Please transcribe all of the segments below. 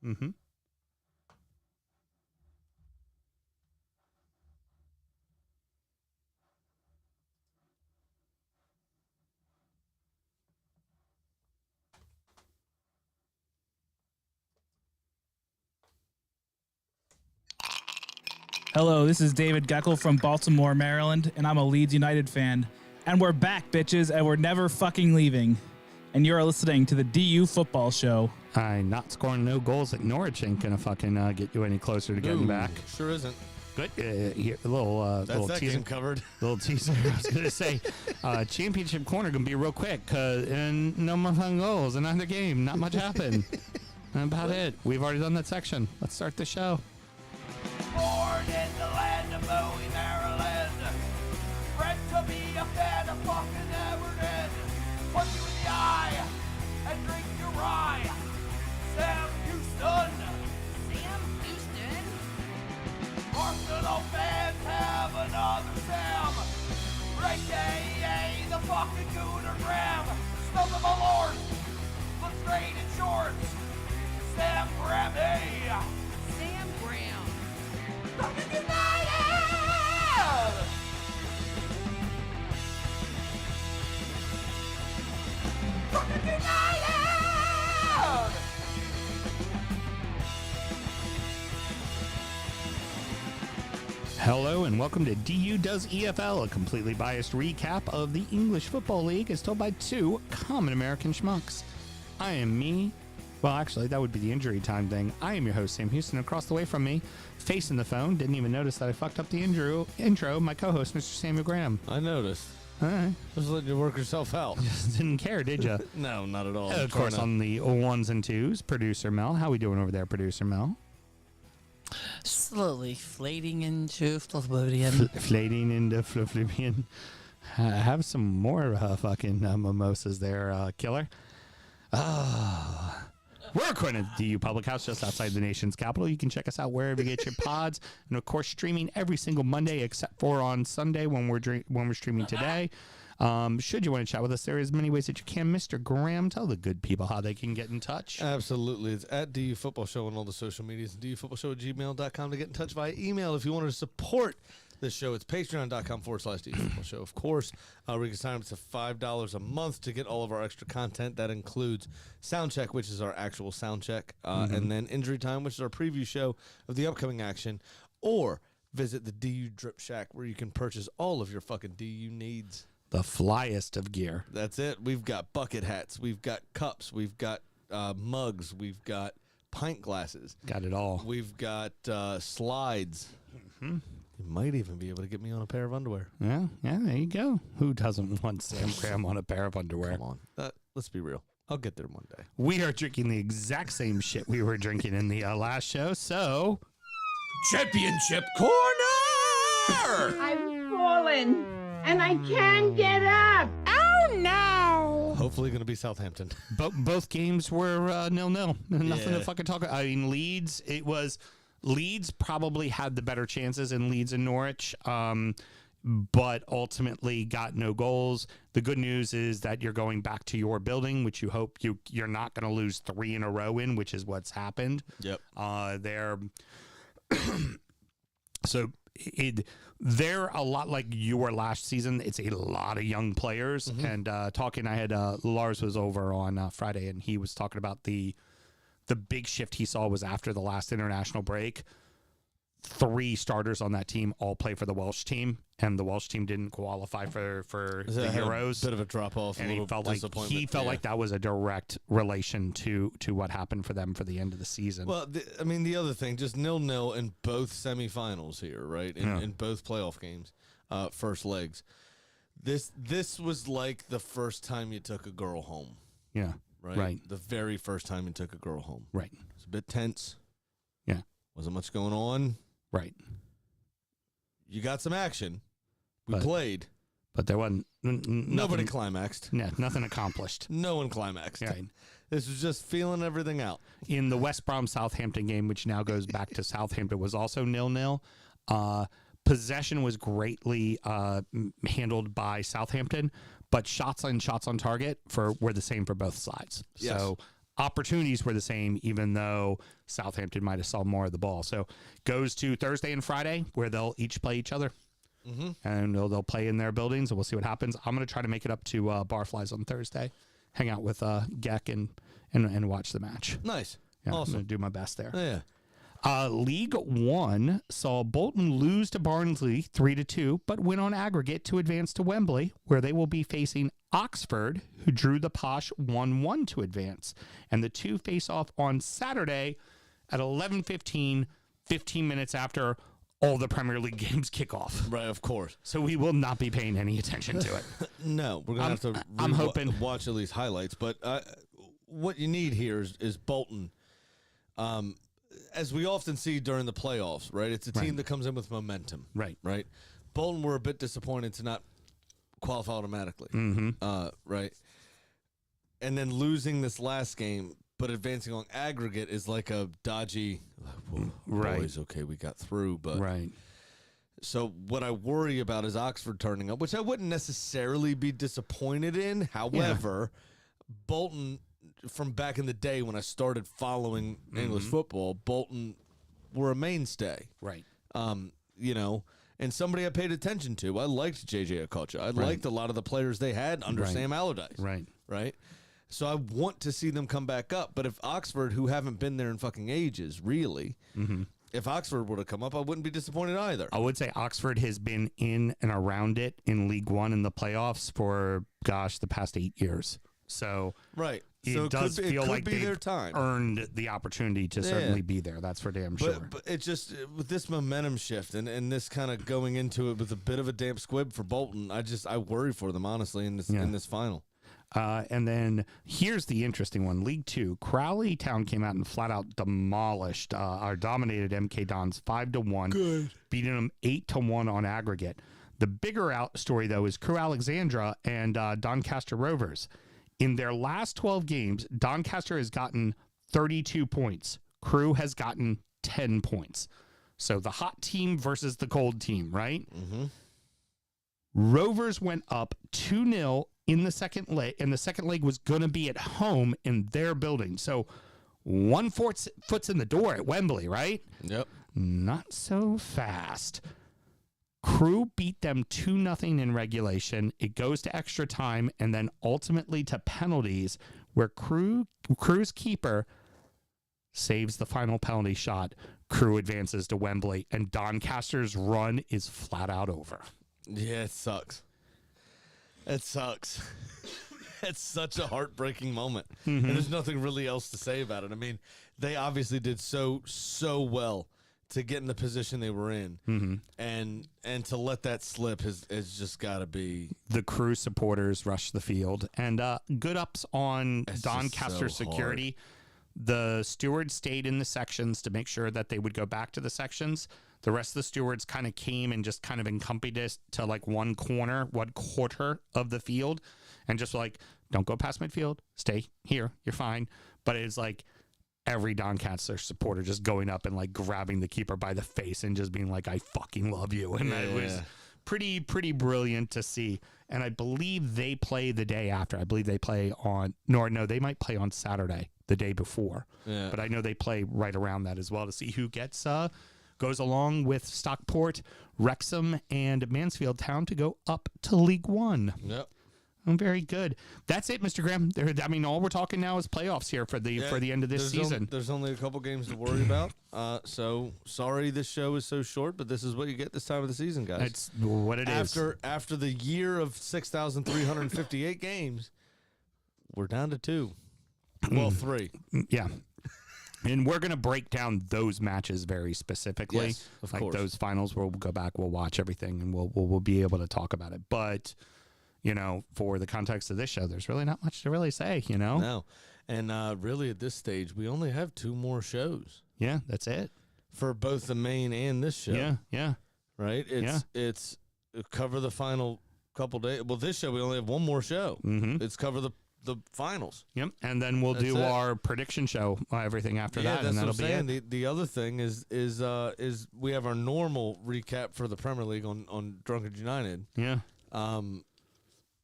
Mm-hmm. Hello, this is David Geckel from Baltimore, Maryland, and I'm a Leeds United fan. And we're back, bitches, and we're never fucking leaving. And you're listening to the DU Football Show. Not scoring no goals at Norwich ain't gonna fucking get you any closer to getting back. Sure isn't. Good. Here, a little That teaser. game covered. Little teaser. I was gonna say, championship corner gonna be real quick, and no more fun goals in either game. Not much happened. About it. We've already done that section. Let's start the show. Born in the land of Bowie, Maryland. Bred to be a fan of fucking Everton. Punch you in the eye and drink your rye. Sam Houston. Sam Houston? Arsenal fans have another Sam. AKA the fucking Gooner Graham. Stump of a lord. Looks great in shorts. Sam Grammy. Sam Graham. Fucking United! Fucking United! Hello and welcome to DU Does EFL, a completely biased recap of the English Football League as told by two common American schmucks. I am me. Well, actually, that would be the injury time thing. I am your host, Sam Houston. Across the way from me, facing the phone, didn't even notice that I fucked up the intro, my co-host, Mr. Samuel Graham. I noticed. All right. Just letting you work yourself out. Didn't care, did you? No, not at all. Of course, on the ones and twos, producer Mel. How we doing over there, producer Mel? Slowly flading into oblivion. Flading into oblivion. Have some more fucking mimosas there, killer. We're recording at the DU Public House just outside the nation's capital. You can check us out wherever you get your pods, and of course, streaming every single Monday except for on Sunday when we're streaming today. Should you want to chat with us, there is many ways that you can. Mr. Graham, tell the good people how they can get in touch. Absolutely. It's at DU Football Show on all the social medias. DUFootballShow@gmail.com to get in touch via email. If you want to support this show, it's patreon.com/DU Football Show. Of course, we can sign up to $5 a month to get all of our extra content. That includes Soundcheck, which is our actual sound check, and then Injury Time, which is our preview show of the upcoming action, or visit the DU Drip Shack, where you can purchase all of your fucking DU needs. The flyest of gear. That's it. We've got bucket hats. We've got cups. We've got mugs. We've got pint glasses. Got it all. We've got slides. Mm-hmm. You might even be able to get me on a pair of underwear. Yeah, there you go. Who doesn't want Sam Graham on a pair of underwear? Come on. Let's be real. I'll get there one day. We are drinking the exact same shit we were drinking in the last show, so... Championship Corner! I've fallen and I can't get up. Oh no! Hopefully going to be Southampton. Both games were 0-0. Nothing Yeah. to fucking talk about. I mean, Leeds probably had the better chances in Leeds and Norwich, but ultimately got no goals. The good news is that you're going back to your building, which you hope you're not going to lose 3 in a row in, which is what's happened. Yep. They're a lot like you were last season. It's a lot of young players. And I had Lars was over on Friday, and he was talking about the big shift he saw was after the last international break. 3 starters on that team all play for the Welsh team, and the Welsh team didn't qualify for the Euros. A bit of a drop off, and he felt like that was a direct relation to what happened for them for the end of the season. Well, the other thing, just 0-0 in both semifinals here, right? In both playoff games, first legs. This was like the first time you took a girl home. Yeah. Right. The very first time you took a girl home. Right. It's a bit tense. Yeah. Wasn't much going on. Right. You got some action. We played. But there wasn't... Nobody climaxed. Yeah, nothing accomplished. No one climaxed. Right. This was just feeling everything out. In the West Brom-Southampton game, which now goes back to Southampton, was also 0-0. Possession was greatly handled by Southampton, but shots on target were the same for both sides. Yes. So opportunities were the same, even though Southampton might have saw more of the ball. So goes to Thursday and Friday, where they'll each play each other. And they'll play in their buildings, and we'll see what happens. I'm going to try to make it up to Barflies on Thursday, hang out with Geck and watch the match. Nice. Yeah, Awesome. I'm going to do my best there. Yeah. League One saw Bolton lose to Barnsley 3-2, but win on aggregate to advance to Wembley, where they will be facing Oxford, who drew the Posh 1-1 to advance. And the two face off on Saturday at 11:15, 15 minutes after all the Premier League games kick off. Right, of course. So we will not be paying any attention to it. No, we're going to have to I'm hoping. watch at least highlights. But what you need here is Bolton. As we often see during the playoffs, right? It's a team that comes in with momentum. Right. Right. Bolton were a bit disappointed to not qualify automatically. Right. And then losing this last game, but advancing on aggregate is like a dodgy, boys, okay, we got through. But Right. so what I worry about is Oxford turning up, which I wouldn't necessarily be disappointed in. However, Bolton, from back in the day when I started following English football, Bolton were a mainstay. Right. You know, and somebody I paid attention to. I liked J.J. Okocha. I liked a lot of the players they had under Sam Allardyce. Right. Right. So I want to see them come back up. But if Oxford, who haven't been there in fucking ages, really, if Oxford were to come up, I wouldn't be disappointed either. I would say Oxford has been in and around it in League One in the playoffs for, the past 8 years. So Right. it So does it feel could like be they've their time. earned the opportunity to certainly be there. That's for damn sure. But it just, with this momentum shift and this kind of going into it with a bit of a damp squib for Bolton, I worry for them, honestly, in this final. And then here's the interesting one. League Two, Crowley Town came out and flat out demolished or dominated MK Dons 5-1, beating them 8-1 on aggregate. The bigger out story, though, is Crew Alexandra and Doncaster Rovers. In their last 12 games, Doncaster has gotten 32 points. Crew has gotten 10 points. So the hot team versus the cold team, right? Rovers went up 2-0 in the second leg, and the second leg was going to be at home in their building. So one foot's in the door at Wembley, right? Yep. Not so fast. Crew beat them 2-0 in regulation. It goes to extra time and then ultimately to penalties, where Crew's keeper saves the final penalty shot. Crew advances to Wembley, and Doncaster's run is flat out over. Yeah, it sucks. It sucks. It's such a heartbreaking moment. And there's nothing really else to say about it. I mean, they obviously did so well to get in the position they were in. And to let that slip has just got to be... The Crew supporters rushed the field. And good ups on Doncaster so security. The stewards stayed in the sections to make sure that they would go back to the sections. The rest of the stewards kind of came and just kind of encompassed to like one quarter of the field, and just like, don't go past midfield, stay here, you're fine. But it's like every Doncaster supporter just going up and like grabbing the keeper by the face and just being like, I fucking love you. And that was pretty brilliant to see. And I believe they play the day after. I believe they play on, no, they might play on Saturday, the day before. Yeah. But I know they play right around that as well to see who gets goes along with Stockport, Wrexham, and Mansfield Town to go up to League One. Yep. Very good. That's it, Mr. Graham. All we're talking now is playoffs here for the end of this season. There's only a couple games to worry about. So sorry this show is so short, but this is what you get this time of the season, guys. It's what it is. After the year of 6,358 games, we're down to 2. Well, 3. Yeah. And we're going to break down those matches very specifically. Yes, of like course. those finals, we'll go back, we'll watch everything, and we'll be able to talk about it. But, for the context of this show, there's really not much to really say, No. And really at this stage, we only have 2 more shows. Yeah, that's it. For both the main and this show. Yeah. Right? It's cover the final couple days. Well, this show, we only have 1 more show. It's cover the finals. Yep. And then we'll do our prediction show, everything after that, and that'll be it. The other thing is we have our normal recap for the Premier League on Drunkard United. Yeah.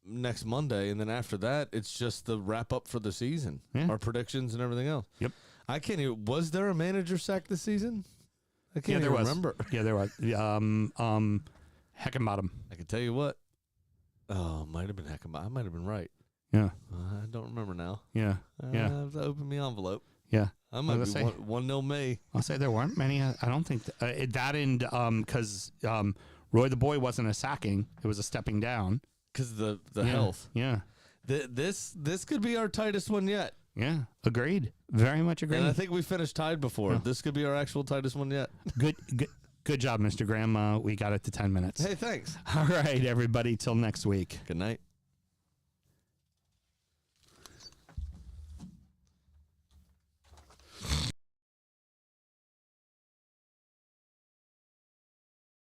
next Monday, and then after that, it's just the wrap up for the season, Yeah. our predictions and everything else. Yep. I can't even. Was there a manager sack this season? I can't Yeah, there even was. remember. Yeah, there was. Heckenbottom. I can tell you what. Oh, might have been Heckenbottom. I might have been right. Yeah, I don't remember now. yeah, yeah, I have to open the envelope. yeah. I might be was gonna say- 1-0 me. I'll say there weren't many. I don't think that and because Roy the Boy wasn't a sacking; it was a stepping down. Because the Yeah, health. Yeah, This could be our tightest one yet. yeah. Agreed. Very much agreed. And I think we finished tied before. Yeah. This could be our actual tightest one yet. Good job, Mr. Graham. We got it to 10 minutes. Hey, thanks. All right, everybody. Till next week. Good night.